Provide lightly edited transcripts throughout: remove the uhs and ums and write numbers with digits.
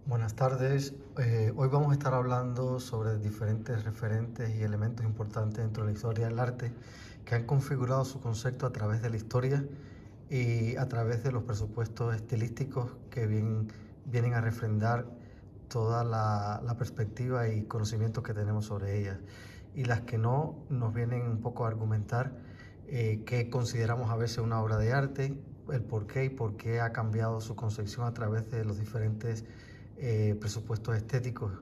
Buenas tardes. Hoy vamos a estar hablando sobre diferentes referentes y elementos importantes dentro de la historia del arte que han configurado su concepto a través de la historia y a través de los presupuestos estilísticos que vienen a refrendar toda la perspectiva y conocimientos que tenemos sobre ellas, y las que no nos vienen un poco a argumentar qué consideramos a veces una obra de arte, el por qué y por qué ha cambiado su concepción a través de los diferentes presupuestos estéticos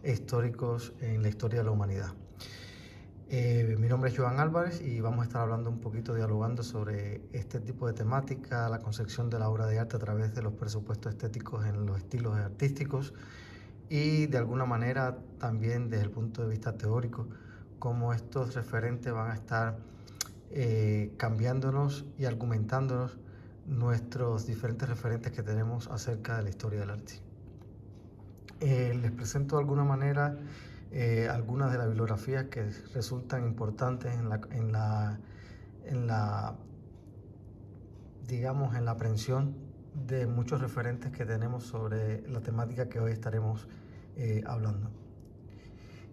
e históricos en la historia de la humanidad. Mi nombre es Joan Álvarez y vamos a estar hablando un poquito, dialogando sobre este tipo de temática, la concepción de la obra de arte a través de los presupuestos estéticos en los estilos artísticos y de alguna manera también desde el punto de vista teórico, cómo estos referentes van a estar cambiándonos y argumentándonos nuestros diferentes referentes que tenemos acerca de la historia del arte. Les presento de alguna manera algunas de las bibliografías que resultan importantes digamos, en la aprehensión de muchos referentes que tenemos sobre la temática que hoy estaremos hablando.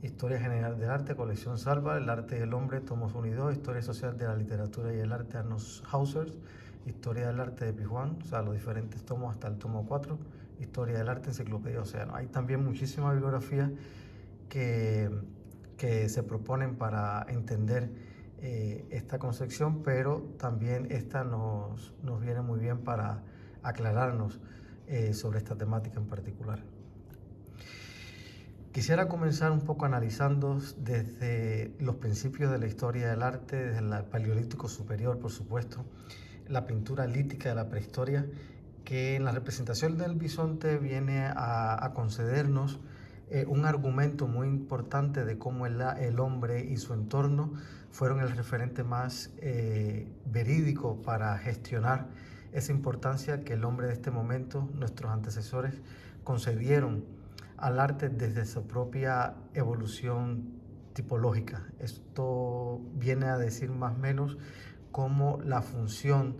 Historia General del Arte, colección Salva, El Arte y el Hombre, tomos 1 y 2, Historia Social de la Literatura y el Arte, Arnold Hauser, Historia del Arte de Pijuán, o sea, los diferentes tomos hasta el tomo 4, Historia del Arte, Enciclopedia Océano. Hay también muchísimas bibliografías que se proponen para entender esta concepción, pero también esta nos viene muy bien para aclararnos sobre esta temática en particular. Quisiera comenzar un poco analizando desde los principios de la historia del arte, desde el Paleolítico Superior, por supuesto, la pintura lítica de la prehistoria, que en la representación del bisonte viene a concedernos un argumento muy importante de cómo el hombre y su entorno fueron el referente más verídico para gestionar esa importancia que el hombre de este momento, nuestros antecesores, concedieron al arte desde su propia evolución tipológica. Esto viene a decir más o menos cómo la función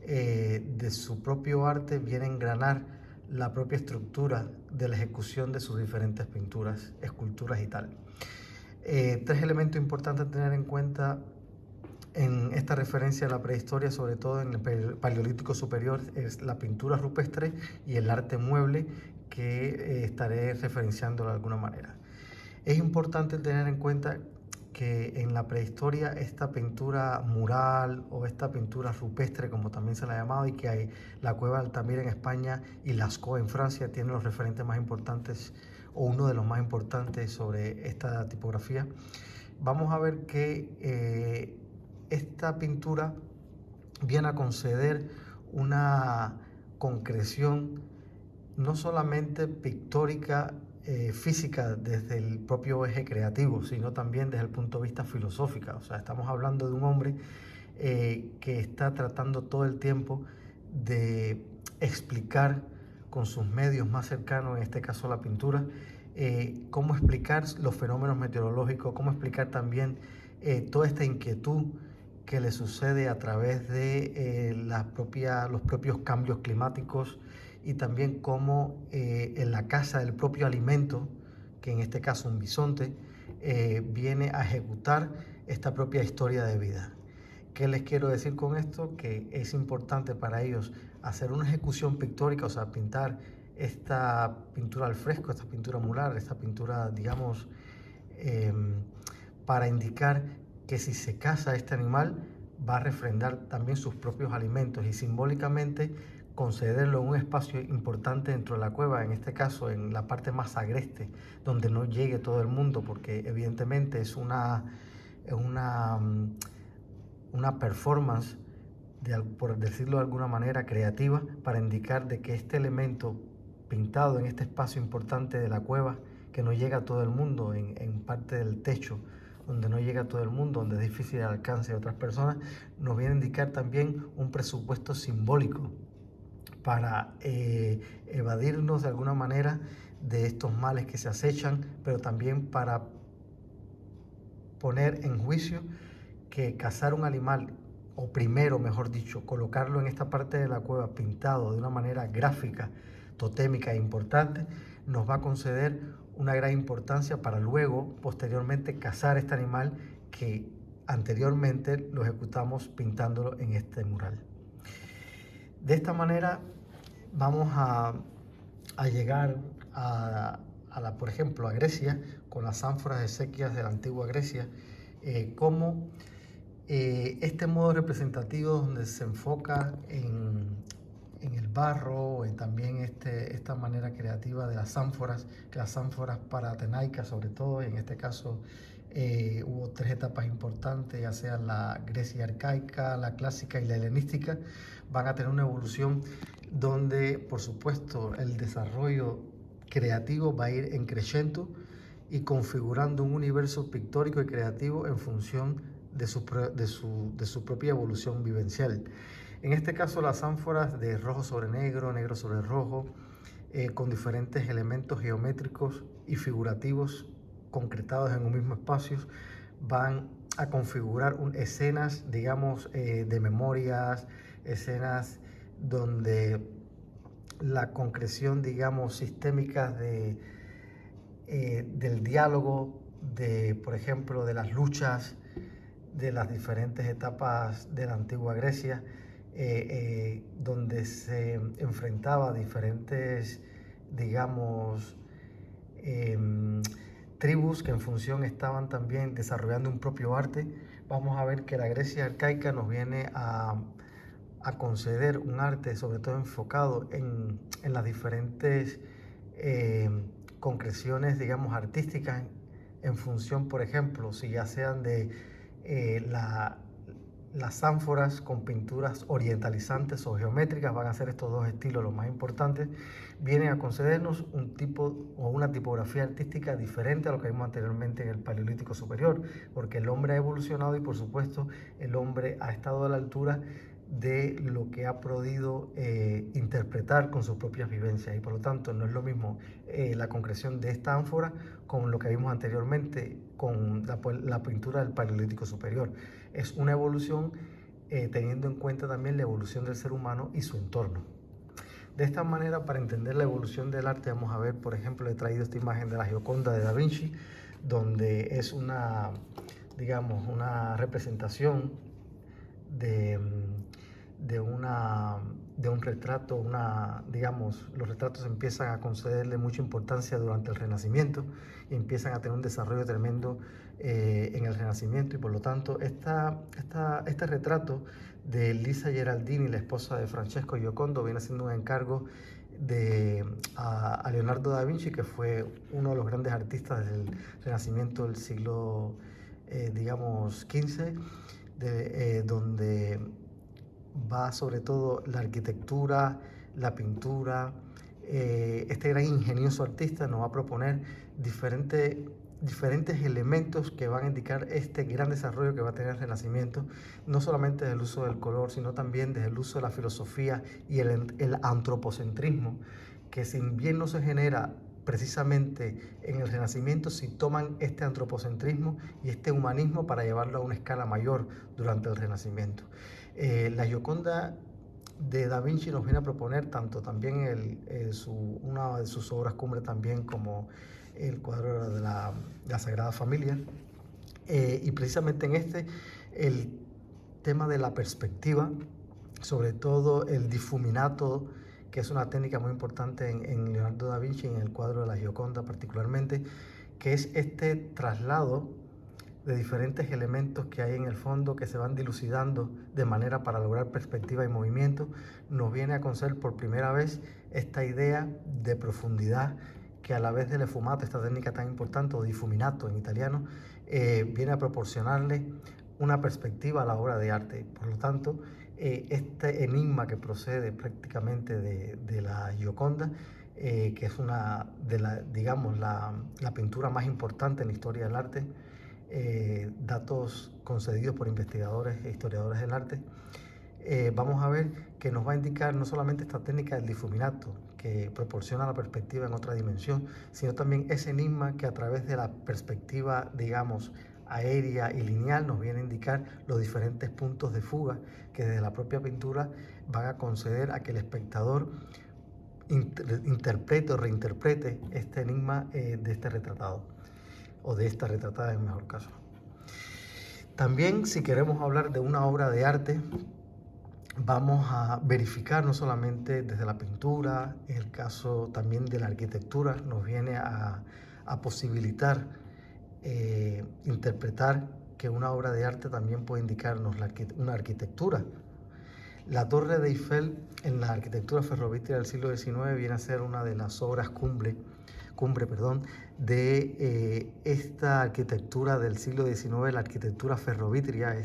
de su propio arte viene a engranar la propia estructura de la ejecución de sus diferentes pinturas, esculturas y tal. 3 elementos importantes a tener en cuenta en esta referencia a la prehistoria, sobre todo en el Paleolítico Superior, es la pintura rupestre y el arte mueble, que estaré referenciando de alguna manera. Es importante tener en cuenta que en la prehistoria esta pintura mural o esta pintura rupestre, como también se la ha llamado, y que hay la Cueva de Altamira en España y Lascaux en Francia, tienen los referentes más importantes o uno de los más importantes sobre esta tipografía. Vamos a ver que esta pintura viene a conceder una concreción no solamente pictórica, física desde el propio eje creativo, sino también desde el punto de vista filosófico. O sea, estamos hablando de un hombre que está tratando todo el tiempo de explicar con sus medios más cercanos, en este caso la pintura, cómo explicar los fenómenos meteorológicos, cómo explicar también toda esta inquietud que le sucede a través de los propios cambios climáticos, y también cómo en la caza del propio alimento, que en este caso un bisonte, viene a ejecutar esta propia historia de vida. ¿Qué les quiero decir con esto? Que es importante para ellos hacer una ejecución pictórica, o sea, pintar esta pintura al fresco, esta pintura mural, esta pintura, digamos, para indicar que si se caza este animal va a refrendar también sus propios alimentos y simbólicamente concederlo en un espacio importante dentro de la cueva, en este caso en la parte más agreste, donde no llegue todo el mundo, porque evidentemente es una performance, por decirlo de alguna manera, creativa, para indicar de que este elemento pintado en este espacio importante de la cueva, que no llega a todo el mundo, en parte del techo, donde no llega a todo el mundo, donde es difícil el alcance de otras personas, nos viene a indicar también un presupuesto simbólico para evadirnos de alguna manera de estos males que se acechan, pero también para poner en juicio que cazar un animal, o primero, mejor dicho, colocarlo en esta parte de la cueva pintado de una manera gráfica, totémica e importante, nos va a conceder una gran importancia para luego, posteriormente, cazar este animal que anteriormente lo ejecutamos pintándolo en este mural. De esta manera vamos a llegar por ejemplo, a Grecia, con las ánforas de exequias de la antigua Grecia, como este modo representativo donde se enfoca en el barro, también esta manera creativa de las ánforas, que las ánforas paratenaicas sobre todo, en este caso hubo tres etapas importantes, ya sea la Grecia arcaica, la clásica y la helenística, van a tener una evolución donde, por supuesto, el desarrollo creativo va a ir en crescendo y configurando un universo pictórico y creativo en función de su propia evolución vivencial. En este caso, las ánforas de rojo sobre negro, negro sobre rojo, con diferentes elementos geométricos y figurativos concretados en un mismo espacio, van a configurar escenas, digamos, de memorias, escenas donde la concreción, digamos, sistémica del diálogo, por ejemplo, de las luchas de las diferentes etapas de la antigua Grecia, donde se enfrentaba a diferentes, digamos, tribus que en función estaban también desarrollando un propio arte. Vamos a ver que la Grecia arcaica nos viene a conceder un arte sobre todo enfocado en las diferentes concreciones, digamos, artísticas en función, por ejemplo, si ya sean de las ánforas con pinturas orientalizantes o geométricas, van a ser estos dos estilos los más importantes, vienen a concedernos un tipo o una tipografía artística diferente a lo que vimos anteriormente en el Paleolítico Superior, porque el hombre ha evolucionado y, por supuesto, el hombre ha estado a la altura de lo que ha podido interpretar con sus propias vivencias, y por lo tanto no es lo mismo la concreción de esta ánfora con lo que vimos anteriormente con la pintura del Paleolítico Superior. Es una evolución teniendo en cuenta también la evolución del ser humano y su entorno. De esta manera, para entender la evolución del arte, vamos a ver, por ejemplo, he traído esta imagen de la Gioconda de Da Vinci, donde es una, digamos, una representación de un retrato, digamos, los retratos empiezan a concederle mucha importancia durante el Renacimiento y empiezan a tener un desarrollo tremendo en el Renacimiento, y por lo tanto este retrato de Lisa Geraldini, la esposa de Francesco Giocondo, viene siendo un encargo a Leonardo da Vinci, que fue uno de los grandes artistas del Renacimiento del siglo, digamos, XV, donde va sobre todo la arquitectura, la pintura. Este gran ingenioso artista nos va a proponer diferentes elementos que van a indicar este gran desarrollo que va a tener el Renacimiento, no solamente desde el uso del color, sino también desde el uso de la filosofía y el antropocentrismo, que si bien no se genera precisamente en el Renacimiento, si toman este antropocentrismo y este humanismo para llevarlo a una escala mayor durante el Renacimiento. La Gioconda de Da Vinci nos viene a proponer tanto también una de sus obras cumbre también como el cuadro de la Sagrada Familia, y precisamente en el tema de la perspectiva, sobre todo el difuminato, que es una técnica muy importante en Leonardo da Vinci, en el cuadro de la Gioconda particularmente, que es este traslado de diferentes elementos que hay en el fondo que se van dilucidando de manera para lograr perspectiva y movimiento. Nos viene a conceder por primera vez esta idea de profundidad que, a la vez del esfumato, esta técnica tan importante, o difuminato en italiano, viene a proporcionarle una perspectiva a la obra de arte. Por lo tanto, este enigma que procede prácticamente de la Gioconda, que es una de la pintura más importante en la historia del arte, datos concedidos por investigadores e historiadores del arte, vamos a ver que nos va a indicar no solamente esta técnica del difuminato, que proporciona la perspectiva en otra dimensión, sino también ese enigma que, a través de la perspectiva, digamos, aérea y lineal, nos viene a indicar los diferentes puntos de fuga que desde la propia pintura van a conceder a que el espectador interprete o reinterprete este enigma de este retratado, o de esta retratada en mejor caso. También, si queremos hablar de una obra de arte, vamos a verificar no solamente desde la pintura, en el caso también de la arquitectura, nos viene a posibilitar interpretar que una obra de arte también puede indicarnos una arquitectura. La Torre de Eiffel en la arquitectura ferrovítrea del siglo XIX viene a ser una de las obras cumbre de esta arquitectura del siglo XIX, la arquitectura ferrovítrea.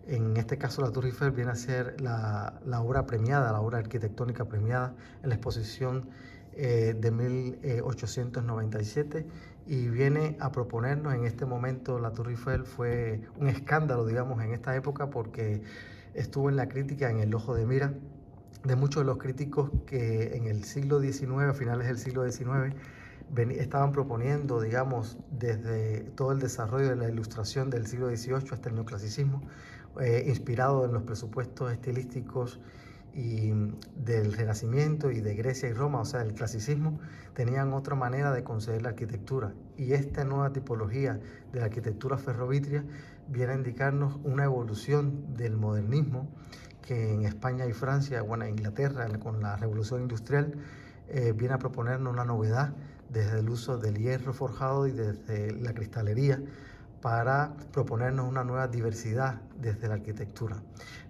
En este caso, la Torre Eiffel viene a ser la obra premiada, la obra arquitectónica premiada en la exposición de 1897, y viene a proponernos en este momento. La Torre Eiffel fue un escándalo, digamos, en esta época, porque estuvo en la crítica, en el ojo de mira de muchos de los críticos que en el siglo XIX, a finales del siglo XIX, estaban proponiendo, digamos, desde todo el desarrollo de la ilustración del siglo XVIII hasta el neoclasicismo, inspirado en los presupuestos estilísticos y del Renacimiento y de Grecia y Roma, o sea, el clasicismo, tenían otra manera de concebir la arquitectura. Y esta nueva tipología de la arquitectura ferrovítrea viene a indicarnos una evolución del modernismo que en España y Francia, bueno, en Inglaterra, con la Revolución Industrial, viene a proponernos una novedad desde el uso del hierro forjado y desde la cristalería, para proponernos una nueva diversidad desde la arquitectura.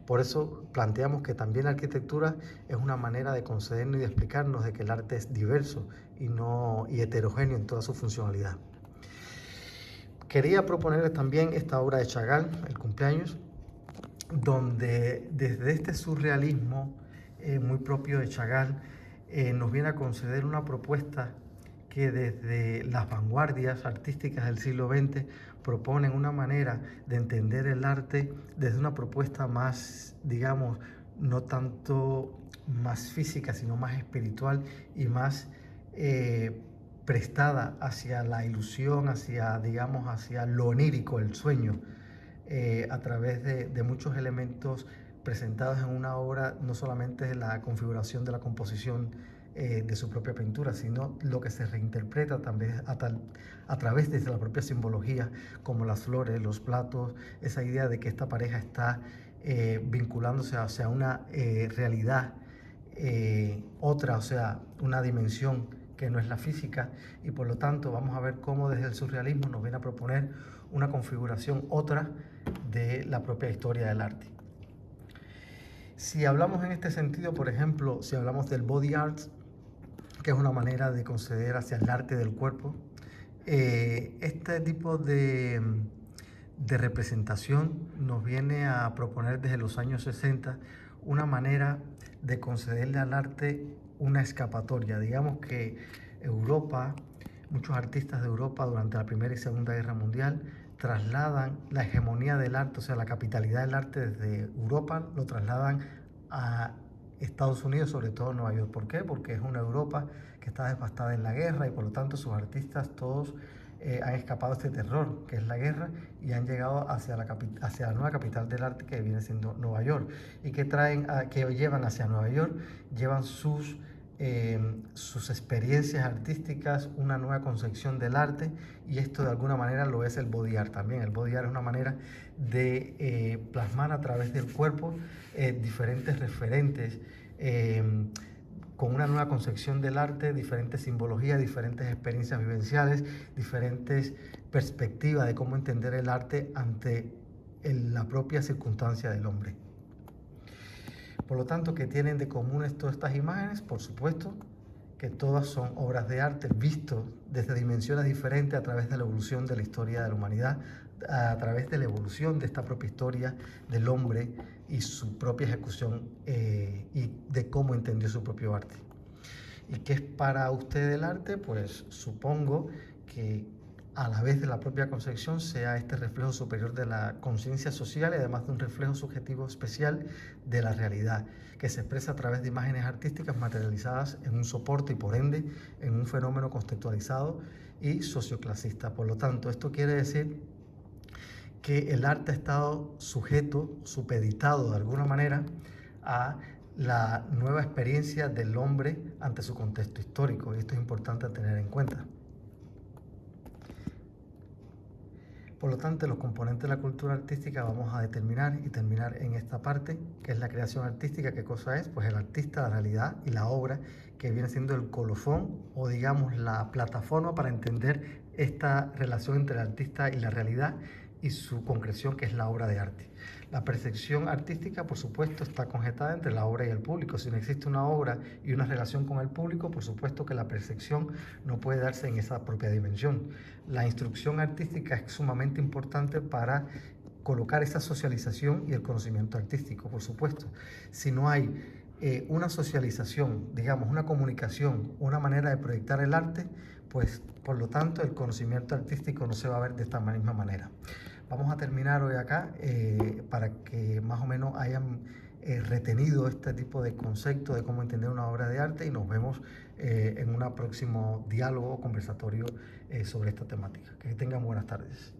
Por eso planteamos que también la arquitectura es una manera de concedernos y de explicarnos de que el arte es diverso y heterogéneo en toda su funcionalidad. Quería proponerles también esta obra de Chagall, El cumpleaños, donde desde este surrealismo muy propio de Chagall nos viene a conceder una propuesta que desde las vanguardias artísticas del siglo XX proponen una manera de entender el arte desde una propuesta más, digamos, no tanto más física, sino más espiritual y más prestada hacia la ilusión, hacia lo onírico, el sueño, a través de muchos elementos presentados en una obra, no solamente la configuración de la composición de su propia pintura, sino lo que se reinterpreta también a través de la propia simbología, como las flores, los platos, esa idea de que esta pareja está vinculándose hacia una realidad otra, o sea, una dimensión que no es la física, y por lo tanto vamos a ver cómo desde el surrealismo nos viene a proponer una configuración otra de la propia historia del arte. Si hablamos en este sentido, por ejemplo, si hablamos del body art, que es una manera de conceder hacia el arte del cuerpo, este tipo de representación nos viene a proponer desde los años 60 una manera de concederle al arte una escapatoria. Digamos que Europa, muchos artistas de Europa durante la Primera y Segunda Guerra Mundial trasladan la hegemonía del arte, o sea, la capitalidad del arte desde Europa, lo trasladan a Estados Unidos, sobre todo Nueva York. ¿Por qué? Porque es una Europa que está devastada en la guerra, y por lo tanto sus artistas todos han escapado de este terror que es la guerra, y han llegado hacia la nueva capital del arte, que viene siendo Nueva York. ¿Y que llevan hacia Nueva York? Llevan sus experiencias artísticas, una nueva concepción del arte, y esto de alguna manera lo es el body art también. El body art es una manera de plasmar a través del cuerpo diferentes referentes, con una nueva concepción del arte, diferentes simbologías, diferentes experiencias vivenciales, diferentes perspectivas de cómo entender el arte ante la propia circunstancia del hombre. Por lo tanto, ¿qué tienen de común todas estas imágenes? Por supuesto que todas son obras de arte visto desde dimensiones diferentes a través de la evolución de la historia de la humanidad, a través de la evolución de esta propia historia del hombre y su propia ejecución y de cómo entendió su propio arte. ¿Y qué es para usted el arte? Pues supongo que a la vez de la propia concepción sea este reflejo superior de la conciencia social, y además de un reflejo subjetivo especial de la realidad, que se expresa a través de imágenes artísticas materializadas en un soporte y por ende en un fenómeno contextualizado y socioclasista. Por lo tanto, esto quiere decir que el arte ha estado sujeto, supeditado de alguna manera, a la nueva experiencia del hombre ante su contexto histórico, y esto es importante tener en cuenta. Por lo tanto, los componentes de la cultura artística vamos a determinar y terminar en esta parte, que es la creación artística. ¿Qué cosa es? Pues el artista, la realidad y la obra, que viene siendo el colofón o digamos la plataforma para entender esta relación entre el artista y la realidad y su concreción, que es la obra de arte. La percepción artística, por supuesto, está conjetada entre la obra y el público. Si no existe una obra y una relación con el público, por supuesto que la percepción no puede darse en esa propia dimensión. La instrucción artística es sumamente importante para colocar esa socialización y el conocimiento artístico, por supuesto. Si no hay una socialización, digamos, una comunicación, una manera de proyectar el arte, pues por lo tanto el conocimiento artístico no se va a ver de esta misma manera. Vamos a terminar hoy acá para que más o menos hayan retenido este tipo de concepto de cómo entender una obra de arte, y nos vemos en un próximo diálogo o conversatorio sobre esta temática. Que tengan buenas tardes.